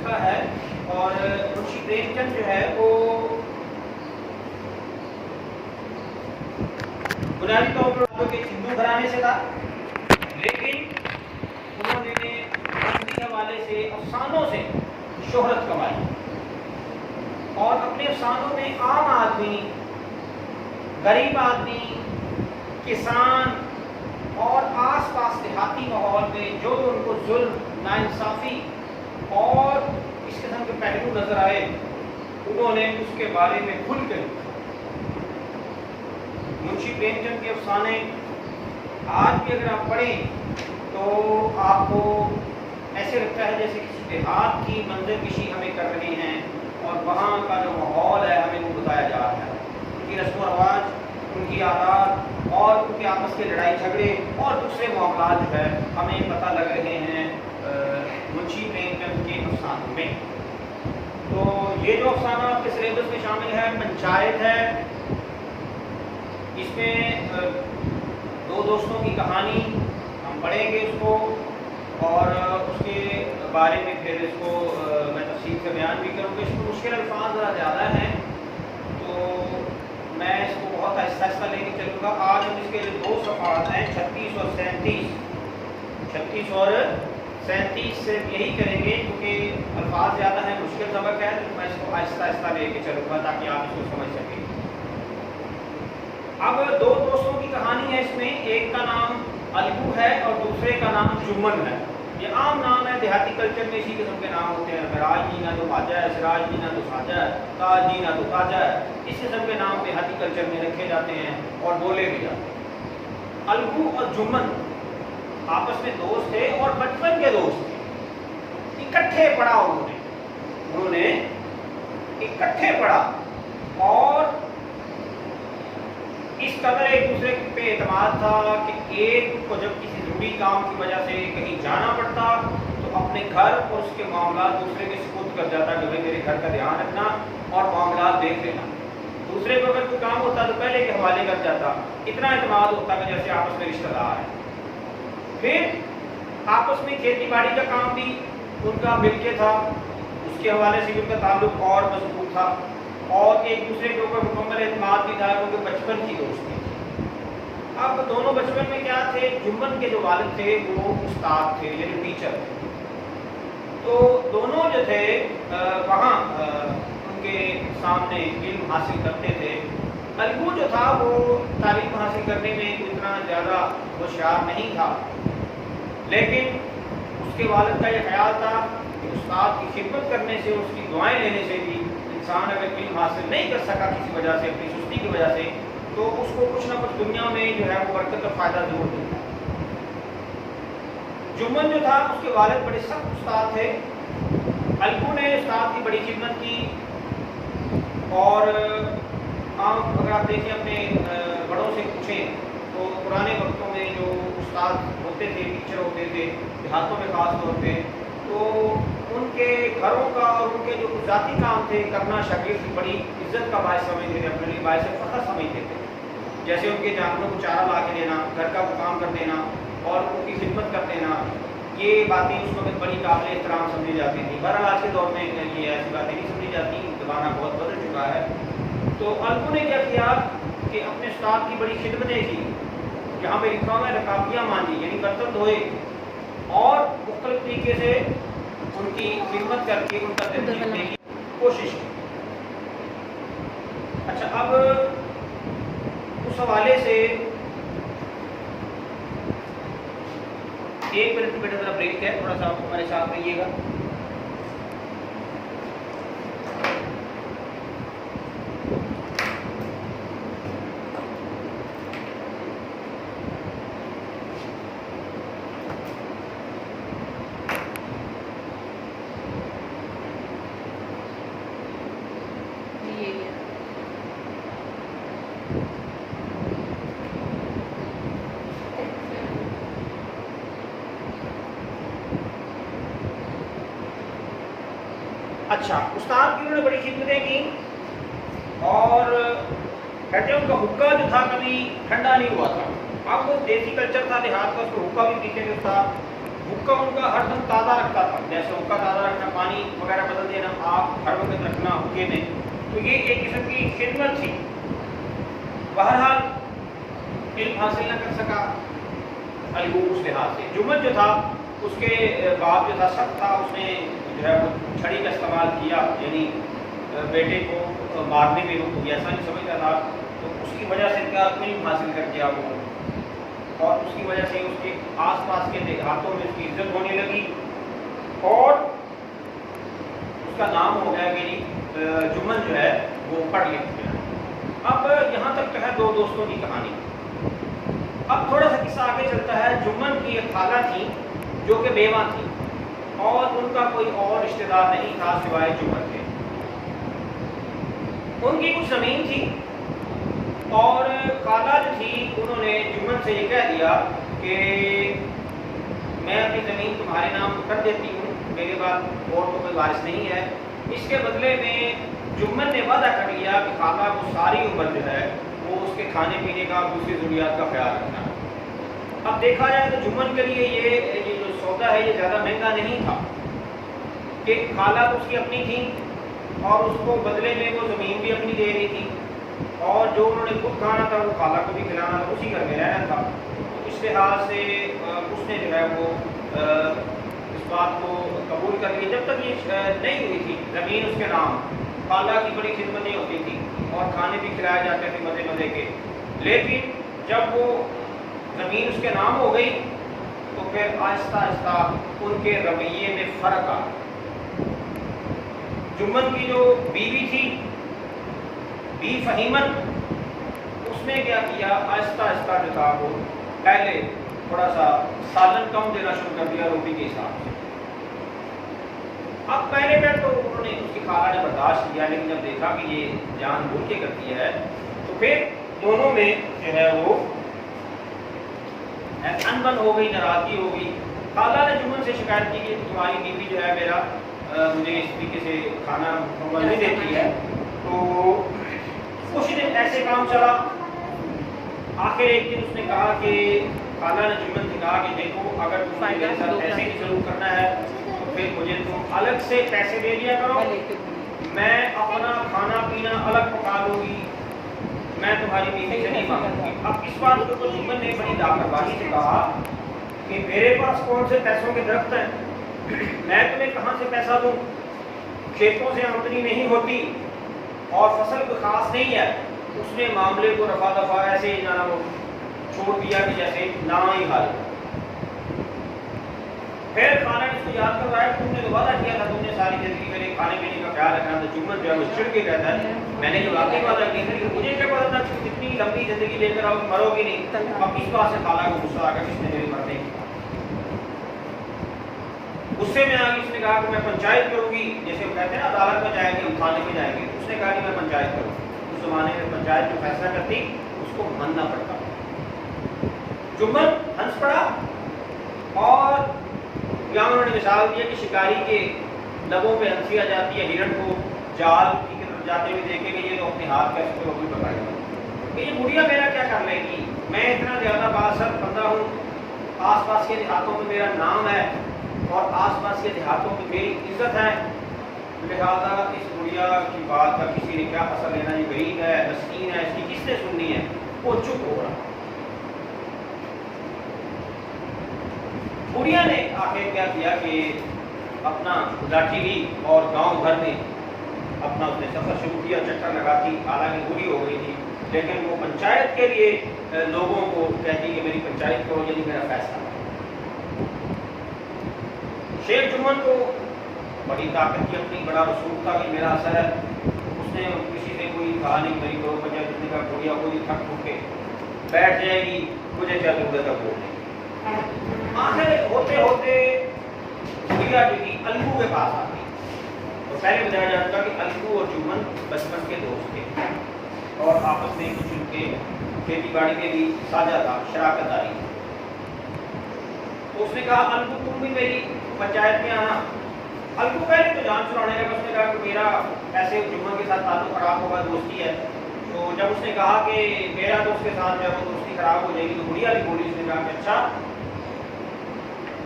نسخہ ہے، اور منشی پریم چند جو ہے وہ بنیادی طور پر کے ہندو گھرانے سے تھا، لیکن انہوں نے اپنے حوالے سے افسانوں سے شہرت کمائی، اور اپنے افسانوں میں عام آدمی، غریب آدمی، کسان اور آس پاس دیہاتی ماحول میں جو ان کو ظلم، ناانصافی اور اس قسم کے پہلو نظر آئے، انہوں نے اس کے بارے میں کھل کر لکھا۔ منشی پریم چند کے افسانے آج بھی اگر آپ پڑھیں تو آپ کو ایسے لگتا ہے جیسے کسی دیہات کی منظر کشی ہمیں کر رہے ہیں، اور وہاں کا جو ماحول ہے ہمیں وہ بتایا جا رہا ہے، ان کی رسم و رواج، ان کی عادات اور ان کے آپس کے لڑائی جھگڑے اور دوسرے معاملات جو ہے ہمیں پتہ لگ رہے ہیں منشی پریم چند کے افسانوں میں۔ تو یہ جو افسانہ آپ کے سلیبس میں شامل ہے پنچایت ہے، اس میں دو دوستوں کی کہانی ہم پڑھیں گے اس کو، اور اس کے بارے میں پھر اس کو میں تفصیل سے بیان بھی کروں گا۔ اس میں مشکل الفاظ ذرا زیادہ ہیں تو میں اس کو بہت آہستہ آہستہ لے کے چلوں گا۔ آج ہم اس کے جو دو صفحات ہیں 36 اور 37 سے یہی کریں گے، کیونکہ الفاظ زیادہ ہیں، مشکل سبق ہے، تو میں اس کو آہستہ آہستہ لے کے چلوں گا تاکہ آپ اس کو سمجھ سکیں۔ اب دو دوستوں کی کہانی ہے، اس میں ایک کا نام الگو ہے اور دوسرے کا نام جمن ہے۔ یہ عام نام ہے، دیہاتی کلچر میں اسی قسم کے نام ہوتے ہیں، فراج جینا تو خواجہ ہے، سراج جینا تو خواجہ ہے، تاج جینا تو خواجہ ہے، اس قسم کے نام دیہاتی کلچر میں رکھے جاتے ہیں اور بولے بھی جاتے ہیں۔ الگو اور جمن آپس میں دوست تھے اور بچپن کے دوست تھے، اکٹھے پڑھا انہوں نے اکٹھے پڑھا، اور اس قدر ایک دوسرے پہ اعتماد تھا کہ ایک کو جب کسی ضروری کام کی وجہ سے کہیں جانا پڑتا تو اپنے گھر اور اس کے معاملات دوسرے کے سپرد کر جاتا کہ بھائی میرے گھر کا دھیان رکھنا اور معاملات دیکھ لینا۔ دوسرے کو اگر کوئی کام ہوتا تو پہلے کے حوالے کر جاتا، اتنا اعتماد ہوتا کہ جیسے آپس میں رشتہ دار ہیں۔ پھر آپس میں کھیتی باڑی کا کام بھی ان کا مل کے تھا، اس کے حوالے سے بھی ان کا تعلق اور مضبوط تھا، اور ایک دوسرے کے اوپر مکمل اعتماد بھی تھا کیونکہ بچپن کی دوستی تھی۔ اب دونوں بچپن میں کیا تھے، جمن کے جو والد تھے وہ استاد تھے، یعنی ٹیچر تھے، تو دونوں جو تھے وہاں ان کے سامنے علم حاصل کرتے تھے۔ الگو جو تھا وہ تعلیم حاصل کرنے میں اتنا زیادہ ہوشیار نہیں تھا، لیکن اس کے والد کا یہ خیال تھا کہ استاد کی خدمت کرنے سے، اس کی دعائیں لینے سے بھی انسان اگر علم حاصل نہیں کر سکا کسی وجہ سے، اپنی سستی کی وجہ سے، تو اس کو کچھ نہ کچھ دنیا میں جو ہے وہ برکت اور فائدہ ضرور ملتا ہے۔ جمن جو تھا اس کے والد بڑے سخت استاد تھے۔ الگو نے استاد کی بڑی خدمت کی، اور عام اگر آپ دیکھیں اپنے بڑوں سے پوچھیں تو پرانے وقتوں میں جو استاد ہوتے تھے، ٹیچر ہوتے تھے دیہاتوں میں خاص طور پہ، تو ان کے گھروں کا اور ان کے جو ذاتی کام تھے کرنا شاگرد کی بڑی عزت کا باعث سمجھتے تھے، اپنے لیے باعث فخر سمجھتے تھے۔ جیسے ان کے جانوروں کو چارہ لا کے دینا، گھر کا کام کر دینا اور ان کی خدمت کر دینا، یہ باتیں اس وقت بڑی قابل احترام سمجھی جاتی تھیں۔ بہرحال آج کے دور میں یہ ایسی باتیں نہیں سمجھی جاتی، زمانہ بہت بدل چکا ہے۔ تو الگو نے کیا کیا کہ اپنے استاد کی بڑی خدمتیں کی، جہاں پہ لکھا ہوا ہے رکابیاں مانجی، یعنی برتن دھوئے اور مختلف طریقے سے ان کی خدمت کر کے ان کا دل جیتنے کی کوشش کی۔ اچھا، اب اس حوالے سے ایک منٹ بیٹا ذرا بریک ہے، تھوڑا سا آپ ہمارے ساتھ رہیے گا۔ اچھا، استاد کی انہوں نے بڑی خدمتیں کی، اور کہتے ہیں ان کا حقہ جو تھا کبھی ٹھنڈا نہیں ہوا تھا۔ اب وہ دیسی کلچر تھا دیہات کا، اس کو حقہ بھی پیتے تھے استاد، حکم ان کا ہر دم تازہ رکھتا تھا، جیسے حکا تازہ رکھنا، پانی وغیرہ بدل دینا، آپ ہر وقت رکھنا حکے میں، تو یہ ایک قسم کی خدمت تھی۔ بہرحال علم حاصل نہ کر سکا الگو اس لحاظ سے۔ جمل جو تھا اس کے باپ جو تھا سخت تھا، اس نے جو ہے وہ چھڑی کا استعمال کیا، یعنی بیٹے کو مارنے میں وہ ایسا نہیں سمجھتا تھا، تو اس کی وجہ سے کیا علم حاصل کر کیا وہ، اور اس کی وجہ سے اس کے آس پاس کے دیہاتوں میں اس کی عزت ہونے لگی، اور اس کا نام ہو گیا کہ جمل جو ہے وہ پڑھ لکھ گیا۔ اب یہاں تک جو ہے دو دوستوں کی کہانی۔ اب تھوڑا سا قصہ آگے چلتا ہے۔ جمل کی ایک خالہ تھی جو کہ بیوہ تھی، اور ان کا کوئی اور رشتہ دار نہیں تھا سوائے جمل کے۔ ان کی کچھ زمین تھی، اور خالہ جو تھی انہوں نے جمل سے یہ کہہ دیا کہ میں اپنی زمین تمہارے نام کر دیتی ہوں، میرے بعد اور تو کوئی وارث نہیں ہے۔ اس کے بدلے میں جمل نے وعدہ کر لیا کہ خالہ کو ساری عمر جو ہے وہ اس کے کھانے پینے کا، دوسری ضروریات کا خیال رکھنا۔ اب دیکھا جائے تو جمل کے لیے یہ جو سودا ہے یہ زیادہ مہنگا نہیں تھا، کہ خالہ تو اس کی اپنی تھی، اور اس کو بدلے میں وہ زمین بھی اپنی دے رہی تھی، اور جو انہوں نے خود کھانا تھا وہ خالہ کو بھی کھلانا تھا، اسی گھر میں رہنا تھا۔ اس لحاظ سے اس نے جو ہے وہ اس بات کو قبول کر لیا۔ جب تک یہ نہیں ہوئی تھی زمین اس کے نام، خالہ کی بڑی خدمتیں ہوتی تھی اور کھانے بھی کھلائے جاتے تھے مزے مزے کے، لیکن جب وہ زمین اس کے نام ہو گئی تو پھر آہستہ آہستہ ان کے رویے میں فرق آ گیا۔ جمل کی جو بیوی تھی، بی فہیمن، اس نے کیا کیا، آہستہ آہستہ جو تھا وہ پہلے تھوڑا سا سالن کم دینا شروع کر دیا روٹی کے حساب سے۔ اب پہلے پہ تو انہوں نے، اس کی خالہ نے برداشت کیا، لیکن جب دیکھا کہ یہ جان بوجھ کے کرتی ہے تو پھر دونوں میں جو ہے وہ انبن ہو گئی، ناراضگی ہو گئی۔ خالہ نے جمل سے شکایت کی کہ تمہاری بیوی جو ہے میرا مجھے اس طریقے سے کھانا نہیں دیتی ہے، تو کچھ دن ایسے کام چلا۔ آخر ایک دن اس نے کہا کہ خالہ نے جمل سے کہا کہ دیکھو اگر تم میرے ساتھ ایسے ہی سلوک کرنا ہے تو پھر مجھے تم الگ سے پیسے دے دیا کرو، میں اپنا کھانا پینا الگ پکا لوں گی، میں تمہاری بیوی سے نہیں مانگوں گی۔ اب اس بات کو جمل نے بڑی لاپرواہی سے کہا کہ میرے پاس کون سے پیسوں کے درخت ہیں، میں تمہیں کہاں سے پیسہ دوں، کھیتوں سے آمدنی نہیں ہوتی اور فصل کوئی خاص نہیں ہے۔ اس نے معاملے کو رفع دفع ایسے ہی نہ وہ چھوڑ دیا کہ جیسے نہ ہی حال۔ پھر خالہ نے اس کو یاد کروایا کہ تم نے تو وعدہ کیا تھا، تم نے ساری زندگی میرے کھانے پینے کا خیال رکھنا تھا۔ جمل جو ہے وہ چڑ کے کہتا ہے میں نے جو واقعی وعدہ کیا تھا، مجھے کیا پتا تھا کہ کتنی لمبی زندگی لے کر مرو گی نہیں۔ اب اس بات سے خالہ کو غصہ آ گیا، کس نے میرے مرنے کی، غصے میں آ گئی۔ اس نے کہا کہ میں پنچایت کروں گی، جیسے وہ کہتے ہیں نا عدالت میں جائیں گے، ہم تھانے میں جائیں گے۔ اس نے کہا کہ میں پنچایت کروں۔ اس زمانے میں پنچایت جو فیصلہ کرتی اس کو ماننا پڑتا۔ جمل ہنس پڑا، اور یہاں انہوں نے مثال دی کہ شکاری کے لبوں پہ ہنسی آ جاتی ہے، ہرن کو جال کی طرف جاتے ہوئے دیکھے کہ یہ تو اپنے ہاتھ کیسے تو بھی بتائے گا کہ یہ بڑھیا میرا کیا کر لے گی، میں اتنا زیادہ بااثر بندہ ہوں، آس پاس کے دیہاتوں میں میرا نام ہے اور آس پاس کے دیہاتوں میں میری عزت ہے، لہذا اس بڑھیا کی بات کا کسی نے کیا اثر لینا، یہ غریب ہے، مسکین ہے، اس کی کس نے سننی ہے، وہ چپ ہو رہا۔ بڑھیا نے آخر کیا کیا کہ اپنا لاٹھی لی اور گاؤں بھر میں اپنا اس نے سفر شروع کیا، چکر لگاتی، حالانکہ بری ہو گئی تھی، لیکن وہ پنچایت کے لیے لوگوں کو کہتی کہ میری پنچایت کرو، یعنی میرا فیصلہ۔ شیخ جمل کو بڑی طاقت کی اپنی، بڑا رسوخ تھا کہ میرا اثر ہے، اس نے کسی سے کوئی کہا نہیں میری کرو پنچایت کرنے کا، بڑھیا خود ہی تھک ٹوٹ کے بیٹھ جائے گی، مجھے کیا ضرورت ہے بولنے۔ آخر ہوتے ہوتے بڑھیا جو تھی الگو کے پاس آ گئی، تو پہلے بتایا جا چکا کہ الگو اور جمل بچپن کے دوست تھے اور آپس میں کچھ ان کے کھیتی باڑی میں بھی ساجھا تھا، شراکت داری۔ تو اس نے کہا الگو تم بھی میری پنچایت میں آنا۔ الگو پہلے تو جان چھڑانے لگا، اس نے کہا کہ میرا ایسے جمل کے ساتھ تعلق خراب ہوگا، دوستی ہے۔ تو جب اس نے کہا کہ میرا تو اس کے ساتھ جب وہ دوستی خراب ہو جائے گی، تو بڑھیا بھی بولی، اس نے کہا کہ اچھا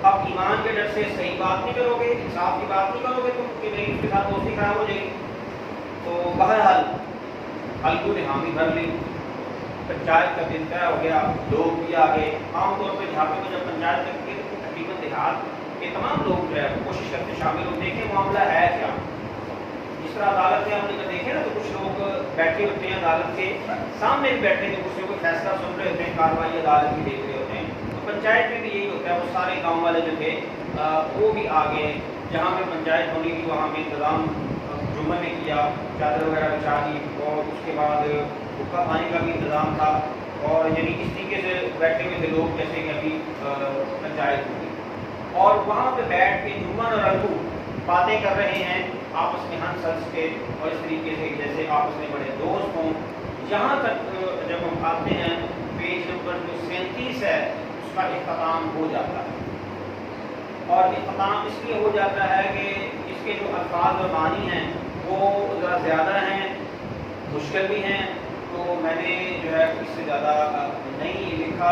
اب ایمان کے ڈر سے صحیح بات نہیں کرو گے، انصاف کی بات نہیں کرو گے تم کہ نہیں اس کے ساتھ دوستی خراب ہو جائے گی. تو بہرحال حلقوں نے حامی بھر لی، پنچایت کا دن طے ہو گیا، لوگ بھی آ گئے. عام طور پہ جھاپے میں جب پنچایت لگتی ہے تو تقریباً دیہات کے تمام لوگ جو ہے کوشش کرتے شامل ہو، دیکھیں معاملہ ہے کیا. جس طرح عدالت میں ہم نے دیکھے نا تو کچھ لوگ بیٹھے ہوتے ہیں عدالت کے سامنے بھی بیٹھے ہیں، کچھ کوئی فیصلہ سن رہے ہوتے ہیں، کارروائی عدالت کی دیکھ رہے ہوتے ہیں. تو پنچایت میں بھی یہی ہوتا ہے، وہ سارے گاؤں والے جو تھے وہ بھی آ گئے. جہاں پہ پنچایت ہونی تھی وہاں پہ انتظام جمعہ نے کیا، چادر وغیرہ بچھا دی، اور اس کے بعد حکا پانی کا بھی انتظام تھا. اور یعنی اس طریقے سے بیٹھے ہوئے تھے لوگ جیسے کہ ابھی پنچایت ہوگی. اور وہاں پہ بیٹھ کے جمعہ اور الگو باتیں کر رہے ہیں آپس میں ہنس ہنس کے، اور اس طریقے سے جیسے آپس میں بڑے دوست ہوں. یہاں تک جب ہم آتے ہیں پیج نمبر جو 37 ہے اس کا اختتام ہو جاتا ہے. اور اختتام اس لیے ہو جاتا ہے کہ اس کے جو الفاظ اور معنی ہیں وہ ذرا زیادہ ہیں، مشکل بھی ہیں. تو میں نے جو ہے اس سے زیادہ نہیں لکھا،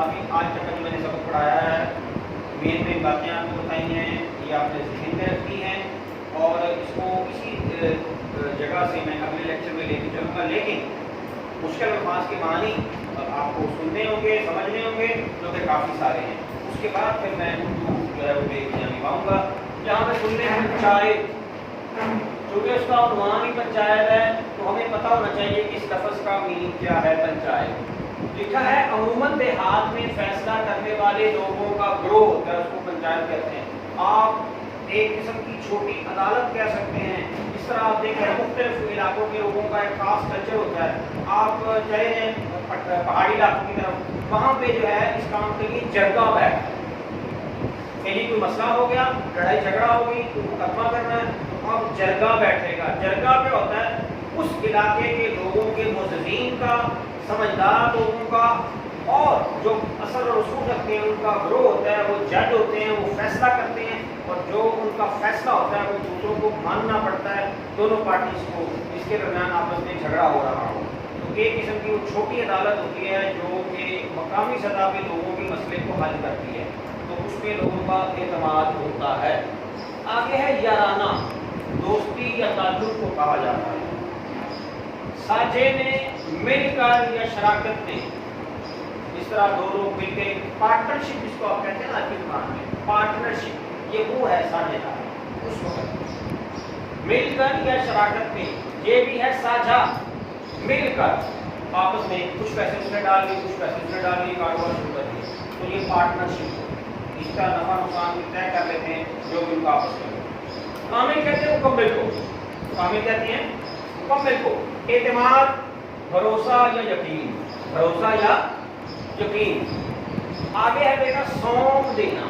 ابھی آج تک جو میں نے سبق پڑھایا ہے مین باتیں آپ کو بتائی ہیں، یہ آپ نے ذہن میں رکھی ہیں، اور اس کو اسی جگہ سے میں اگلے لیکچر میں لے کے چلوں گا. لیکن مشکل الفاظ کے معنی آپ کو سننے ہوں گے، سمجھنے ہوں گے، جو کہ کافی سارے ہیں. اس کے بعد پھر میں اردو جو ہے وہ لے کے جانے پاؤں گا. جہاں پہ سننے ہیں پنچایت، چونکہ اس کا عنوان ہی پنچایت ہے تو ہمیں پتہ ہونا چاہیے کہ اس لفظ کا میننگ کیا ہے. پنچایت لکھا ہے عموماً دیہات میں فیصلہ کرنے والے لوگوں کا گروہ ہوتا ہے، اس کو پنچایت کہتے ہیں. آپ ایک قسم کی چھوٹی عدالت کہہ سکتے ہیں. اس طرح آپ دیکھیں مختلف علاقوں کے لوگوں کا ایک خاص کلچر ہوتا ہے. آپ چلے جائیں پہاڑی علاقوں کی طرف، وہاں پہ جو ہے اس کام کے لیے جرگہ بیٹھتا ہے. یعنی کوئی مسئلہ ہو گیا، لڑائی جھگڑا ہو گئی، کوئی مقدمہ کرنا ہے تو اب جرگہ بیٹھے گا. جرگہ پہ ہوتا ہے اس علاقے کے لوگوں کے مؤذنین کا، سمجھدار لوگوں کا، اور جو اثر و رسوخ رکھتے ہیں ان کا گروہ ہوتا ہے. وہ جج ہوتے ہیں، وہ فیصلہ کرتے ہیں، اور جو ان کا فیصلہ ہوتا ہے وہ دوسروں کو ماننا پڑتا ہے، دونوں پارٹیز کو، اس کے درمیان آپس میں جھگڑا ہو رہا ہو. تو ایک قسم کی وہ چھوٹی عدالت ہوتی ہے جو کہ مقامی سطح پہ لوگوں کے مسئلے کو حل کرتی ہے. تو اس پہ لوگوں کا اعتماد ہوتا ہے. آگے ہے یارانہ، دوستی یا تعلق کو کہا جاتا ہے. ساجھے نے مل کر یا شراکت نے، اس طرح دو لوگ مل کے پارٹنرشپ جس کو آپ کہتے ہیں نا کی زبان میں، پارٹنرشپ یہ وہ ہے ساجھے دار. اس وقت مل کر یا شراکت میں، یہ بھی ہے ساجھا، مل کر آپس میں کچھ پیسے اس نے ڈال لیے، کچھ پیسے اس نے ڈال لیے، کاروبار شروع کر دیا. تو یہ پارٹنرشپ اس کا نفع نقصان بھی طے کر لیتے ہیں جو بھی ان کا آپس میں. کامل کہتے ہیں مکمل کو، کامل کہتے ہیں مکمل کو. اعتماد، بھروسہ یا یقین، بھروسہ یا یقین. آگے ہے بیٹا سونپ دینا،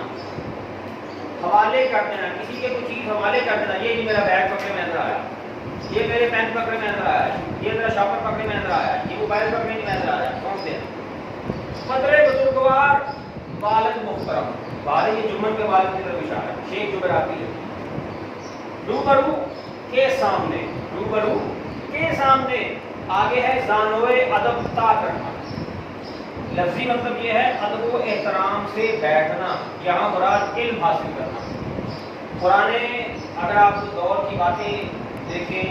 حوالے کر دینا. کسی کے کوئی چیز حوالے کر دینا. یہ نہیں میرا بیگ پکڑے میں اندر آیا، یہ میرے پین پکڑے میں اندر آیا، یہ میرا شاپر پکڑے میں اندر آیا، یہ موبائل پکڑے میں اندر آیا. سونپ دینا. قدر بزرگوار، والد محترم، والد یہ جمن کے والد کی طرف اشارہ ہے، شیخ جو براتی ہے. روبرو کے سامنے، روبرو کے سامنے. آگے ہے زانوے ادب تا کرنا. لفظی مطلب یہ ہے ادب و احترام سے بیٹھنا، یہاں مراد علم حاصل کرنا. پرانے اگر آپ دور کی باتیں دیکھیں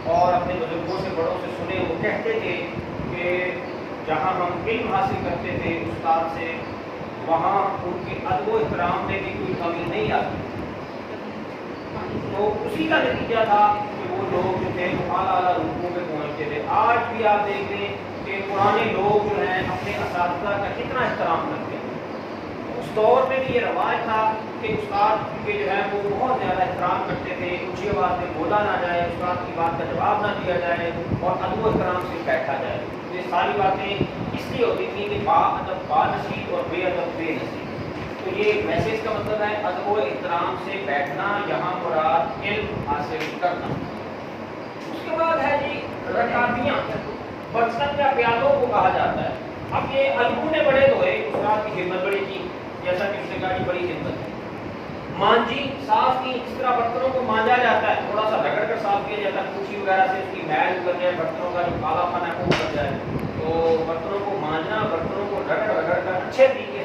اور اپنے بزرگوں سے بڑوں سے سنے، وہ کہتے تھے کہ جہاں ہم علم حاصل کرتے تھے استاد سے، وہاں ان کے ادب و احترام میں بھی کوئی کمی نہیں آتی. تو اسی کا نتیجہ تھا کہ وہ لوگ جو تھے وہ اعلیٰ اعلیٰ رتبوں پہ پہنچتے تھے. آج بھی آپ دیکھ لیں کہ پرانے لوگ جو ہیں اپنے اساتذہ کا کتنا احترام کرتے ہیں. اس دور میں بھی یہ رواج تھا کہ استاد کے جو ہے وہ بہت زیادہ احترام کرتے تھے. اونچی آواز میں بولا نہ جائے، استاد کی بات کا جواب نہ دیا جائے، اور ادب و احترام سے بیٹھا جائے. یہ ساری باتیں اس لیے ہوتی تھیں کہ با ادب با نصیب اور بے ادب بے نصیب. تو یہ میسج کا مطلب ہے ادب و احترام سے بیٹھنا، یہاں مراد علم حاصل کرنا. اس کے بعد ہے جی رکابیاں، برتن یا پیالوں کو کہا جاتا ہے. اب یہ الگو نے بڑے دھوئے، استاد کی خدمت بڑی کی، جیسا کہ اس نے کہا بڑی خدمت ہے. مانجی، صاف کی، اس طرح برتنوں کو مانجا جاتا ہے، تھوڑا سا رگڑ کر صاف کیا جاتا ہے، کوچی وغیرہ سے اس کی میل اتر جائے، برتنوں کا جو کالا پن ہے وہ اتر جائے. تو برتنوں کو مانجنا، برتنوں کو رگڑ رگڑ کر اچھے طریقے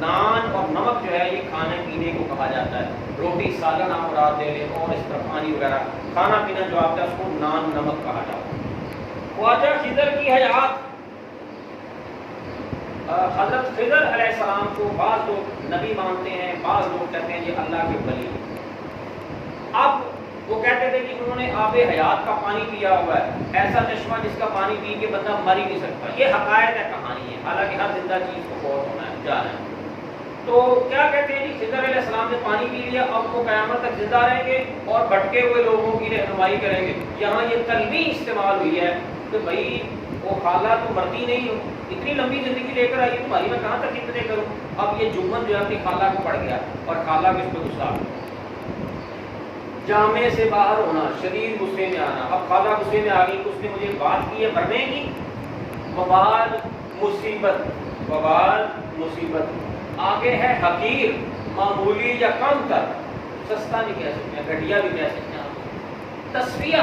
نان اور نمک جو ہے یہ کھانے پینے کو کہا جاتا ہے. روٹی سالن آپ مراد لے لیں اور اس طرح پانی وغیرہ کھانا پینا جو آپ کا اس کو نان نمک کہا جاتا ہے. خواجہ خضر کی حیات، حضرت خضر علیہ السلام کو بعض لوگ نبی مانتے ہیں، بعض لوگ کہتے ہیں یہ اللہ کے ولی. اب وہ کہتے تھے کہ انہوں نے آب حیات کا پانی پیا ہوا ہے، ایسا چشمہ جس کا پانی پی کے بندہ مر ہی نہیں سکتا. یہ حقائق ہے، کہانی ہے، حالانکہ ہر زندہ چیز کو فوت ہونا ہے، جانا ہے. تو کیا کہتے ہیں جی خضر علیہ السلام نے پانی پی لیا، اب وہ قیامت تک زندہ رہیں گے اور بھٹکے ہوئے لوگوں کی رہنمائی کریں گے. یہاں یہ تلوین استعمال ہوئی ہے کہ بھائی وہ خالہ تو مرتی نہیں ہو، اتنی لمبی زندگی لے کر آئی ہے تمہاری، میں کہاں تک خدمتیں کروں. اب یہ جمن جو ہے اپنی خالہ کو پڑ گیا اور خالہ کو اس پہ غصہ. جامع سے باہر ہونا، شدید غصے میں آنا. اب خالہ غصے میں آ گئی، اس نے مجھے بات کی ہے مرنے کی. وبال مصیبت، وبال مصیبت. آگے ہے حقیر، معمولی یا کم تر، سستا نہیں کہہ سکتے ہیں، گھٹیا بھی کہہ سکتے ہیں. تصفیہ،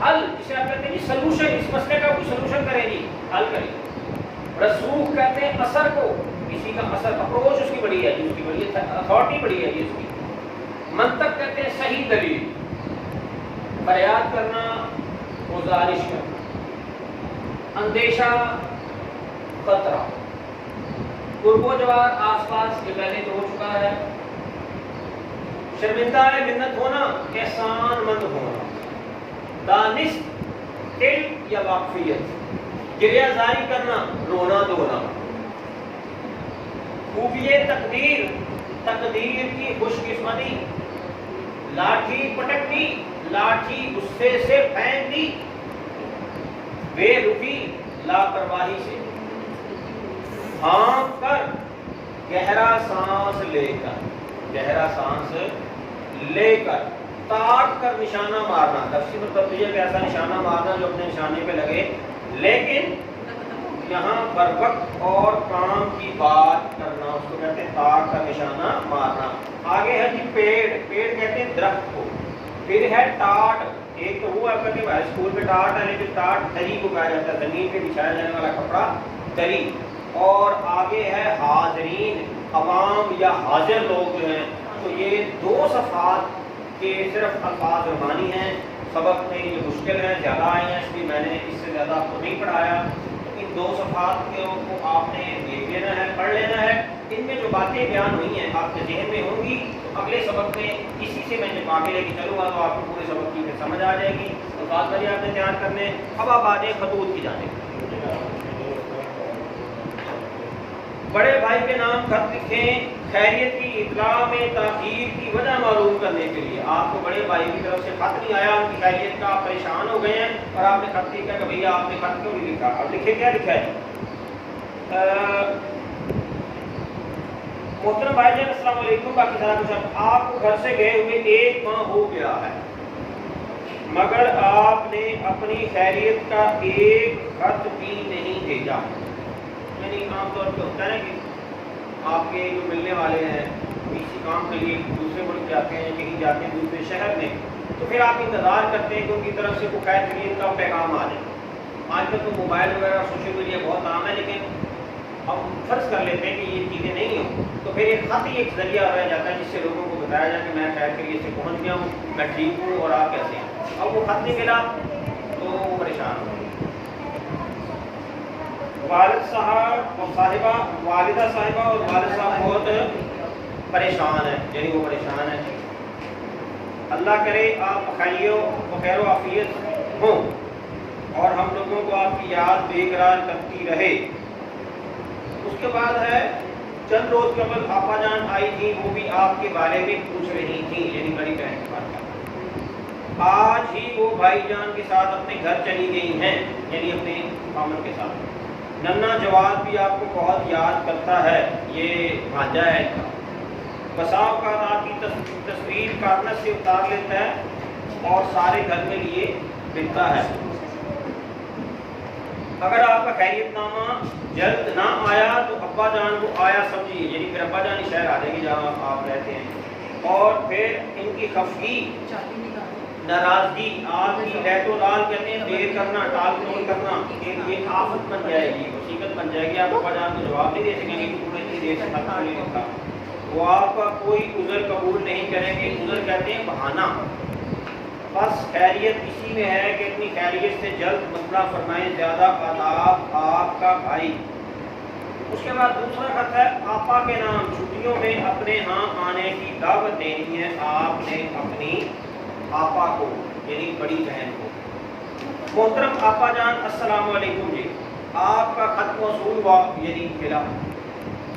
حل، جسے آپ کہتے ہیں جی سلوشن، اس مسئلے کا کوئی سلوشن کریں جی، حل کریں. رسوخ کہتے ہیں اثر کو، کسی کا اثر، اپروچ اس کی بڑی ہے جی، اس کی بڑی ہے، اتھارٹی بڑی ہے جی اس کی. منطق کہتے ہیں صحیح دلیل. فریاد کرنا، گزارش کرنا. اندیشہ، خطرہ. قرب و جوار، آس پاس، یہ پہلے تو ہو چکا ہے. شرمندہ منت ہونا، احسان مند ہونا. دانش، علم یا واقفیت. گریہ زاری کرنا، رونا دھونا. خوبیے تقدیر، تقدیر کی خوش قسمتی. لاٹھی پٹک دی، لاٹھی غصے سے پھینک دی. بے رخی، لاپرواہی سے. ہانپ کر، گہرا سانس لے کر، گہرا سانس لے کر. تاک کر، نشانہ مارنا. تفسیر مطلب یہ کہ ایسا نشانہ مارنا جو اپنے نشانے پہ لگے، لیکن یہاں بر وقت اور کام کی بات کرنا، اس کو کہتے ہیں تاک کا نشانہ مارنا. آگے ہے جی پیڑ، پیڑ کہتے ہیں درخت کو. پھر ہے ٹاٹ. ایک تو وہ آپ کہتے ہیں اسکول پہ ٹاٹ ہے، لیکن ٹاٹ دری کو کہا جاتا ہے، زمین پہ بچھایا جانے والا کپڑا، دری. اور آگے ہے حاضرین، عوام یا حاضر لوگ جو ہیں. تو یہ دو صفحات کے صرف الفاظ روحانی ہیں. سبق میں یہ مشکل ہے، زیادہ آئے ہیں، اس لیے میں نے اس سے زیادہ آپ کو نہیں پڑھایا. ان دو صفحات کو آپ نے دیکھ لینا ہے، پڑھ لینا ہے. ان میں جو باتیں بیان ہوئی ہیں آپ کے ذہن میں ہوں گی، تو اگلے سبق میں اسی سے میں جب آگے لے کے چلوں گا تو آپ کو پورے سبق کی سمجھ آ جائے گی. تو بات بھائی آپ نے تیار کرنے. اب آپ آ جائیں خطوط کی جانب. بڑے بھائی کے نام خط لکھیں، خیریت کی اطلاع میں تاخیر کی وجہ معلوم کرنے کے لیے. آپ کو بڑے بھائی کی طرف سے خط نہیں آیا، ان کی خیریت کا آپ پریشان ہو گئے ہیں اور آپ نے خط لکھا کہ بھیا آپ نے خط کیوں نہیں لکھا. اب لکھے کیا لکھا ہے؟ محترم بھائی جان السلام علیکم. باقی سارا کچھ آپ کو گھر سے گئے ہوئے 1 ماہ ہو گیا ہے، مگر آپ نے اپنی خیریت کا ایک خط بھی نہیں بھیجا. یعنی عام طور پہ ہوتا ہے کہ آپ کے جو ملنے والے ہیں کسی کام کے لیے دوسرے ملک جاتے ہیں، کہیں جاتے ہیں دوسرے شہر میں، تو پھر آپ انتظار کرتے ہیں کہ ان کی طرف سے کوئی خیر خیریت کا پیغام آ جائے. آج کل تو موبائل وغیرہ سوشل میڈیا بہت عام ہے، لیکن اب فرض کر لیتے ہیں کہ یہ چیزیں نہیں ہوں، تو پھر ایک خط ہی ایک ذریعہ رہ جاتا ہے جس سے لوگوں کو بتایا جائے کہ میں خیر خیریت سے پہنچ گیا ہوں، میں ٹھیک ہوں اور آپ کیسے ہیں. اب وہ خط نہیں ملا تو وہ پریشان ہو. والد صاحب اور صاحبہ، والدہ صاحبہ اور والد صاحب بہت پریشان ہیں، یعنی وہ پریشان ہیں. اللہ کرے آپ خیر و عافیت ہوں اور ہم لوگوں کو آپ کی یاد بے قرار کرتی رہے. اس کے بعد ہے چند روز قبل آپا جان آئی تھی، وہ بھی آپ کے بارے میں پوچھ رہی تھی، یعنی بڑی بہن کی بات کرتا. آج ہی وہ بھائی جان کے ساتھ اپنے گھر چلی گئی ہیں، یعنی اپنے خامن کے ساتھ. ننا جواد بھی آپ کو بہت یاد کرتا ہے، یہ بھانجا ہے ان کا. بسا اوقات آپ کی تصویر کارنس سے اتار لیتا ہے اور سارے گھر میں لیے پھرتا ہے. اگر آپ کا خیریت نامہ جلد نہ آیا تو ابا جان کو آیا سمجھیے، یعنی پھر ابا جان شہر آ جائے گی جہاں آپ رہتے ہیں. اور پھر ان کی خفگی، ناراضگی، آپ کی لہت و لال کہتے ہیں دیر کرنا، ٹال ٹول کرنا، یہ آفت بن جائے گی، مصیبت بن جائے گی. آپ ابا جان کو جواب نہیں دے سکیں گے کہ تم نے اتنی دیر سے خط نہیں لکھا. وہ آپ کا کوئی عذر قبول نہیں کریں گے. عذر کہتے ہیں بہانہ. بس خیریت اسی میں ہے کہ اپنی خیریت سے جلد مسئلہ فرمائیں. زیادہ آداب آپ کا بھائی. اس کے بعد دوسرا خط ہے آپا کے نام. چھٹیوں میں اپنے ہاں آنے کی دعوت دینی ہے آپ نے اپنی آپا کو یعنی بڑی بہن کو. محترم آپا جان السلام علیکم جی. آپ کا خط موصول ہوا یعنی ملا.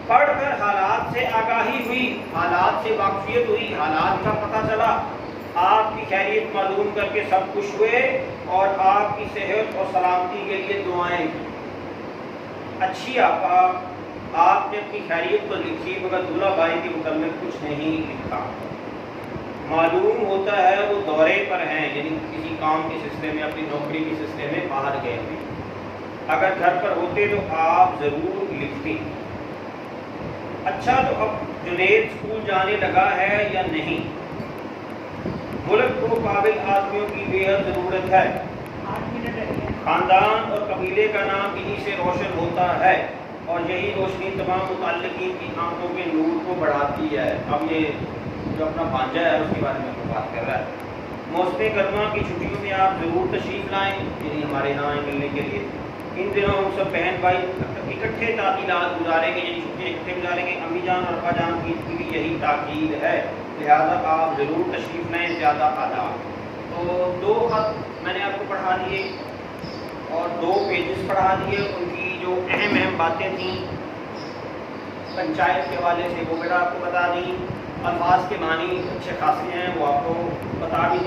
پڑھ کر حالات سے آگاہی ہوئی, حالات سے واقفیت ہوئی, حالات کا پتہ چلا. آپ کی خیریت معلوم کر کے سب خوش ہوئے اور آپ کی صحت اور سلامتی کے لیے دعائیں کی. اچھی آپا, آپ نے اپنی خیریت تو لکھی مگر دولہا بھائی کے متعلق کچھ نہیں لکھا. معلوم ہوتا ہے وہ دورے پر ہیں یعنی کسی کام کے سلسلے میں, اپنی نوکری کے سلسلے میں باہر گئے ہیں. اگر گھر پر ہوتے تو آپ ضرور لکھتے. اچھا تو اب جنید اسکول جانے لگا ہے یا نہیں؟ ملک کو قابل آدمیوں کی بے حد ضرورت ہے. خاندان اور قبیلے کا نام انہی سے روشن ہوتا ہے اور یہی روشنی تمام متعلقین کی آنکھوں کے نور کو بڑھاتی ہے. اب یہ جو اپنا بھانجا ہے اس کے بارے میں بات کر رہا ہے. موسم گرما کی چھٹیوں میں آپ ضرور تشریف لائیں یعنی ہمارے یہاں ملنے کے لیے. ان دنوں ہم سب بہن بھائی اکٹھے تعطیلات گزاریں گے یعنی چھٹیاں اکٹھے گزاریں گے. امی جان اور ابا جان کی بھی یہی تاکید ہے, لہذا آپ ضرور تشریف لائیں. زیادہ آداب. تو 2 خط میں نے آپ کو پڑھا دیے اور 2 پیجز پڑھا دیے. ان کی جو اہم باتیں تھیں پنچایت کے حوالے سے وہ میرا آپ کو بتا دیں. الفاظ کے معنی اچھے خاصے ہیں وہ آپ کو بتا بھی دی.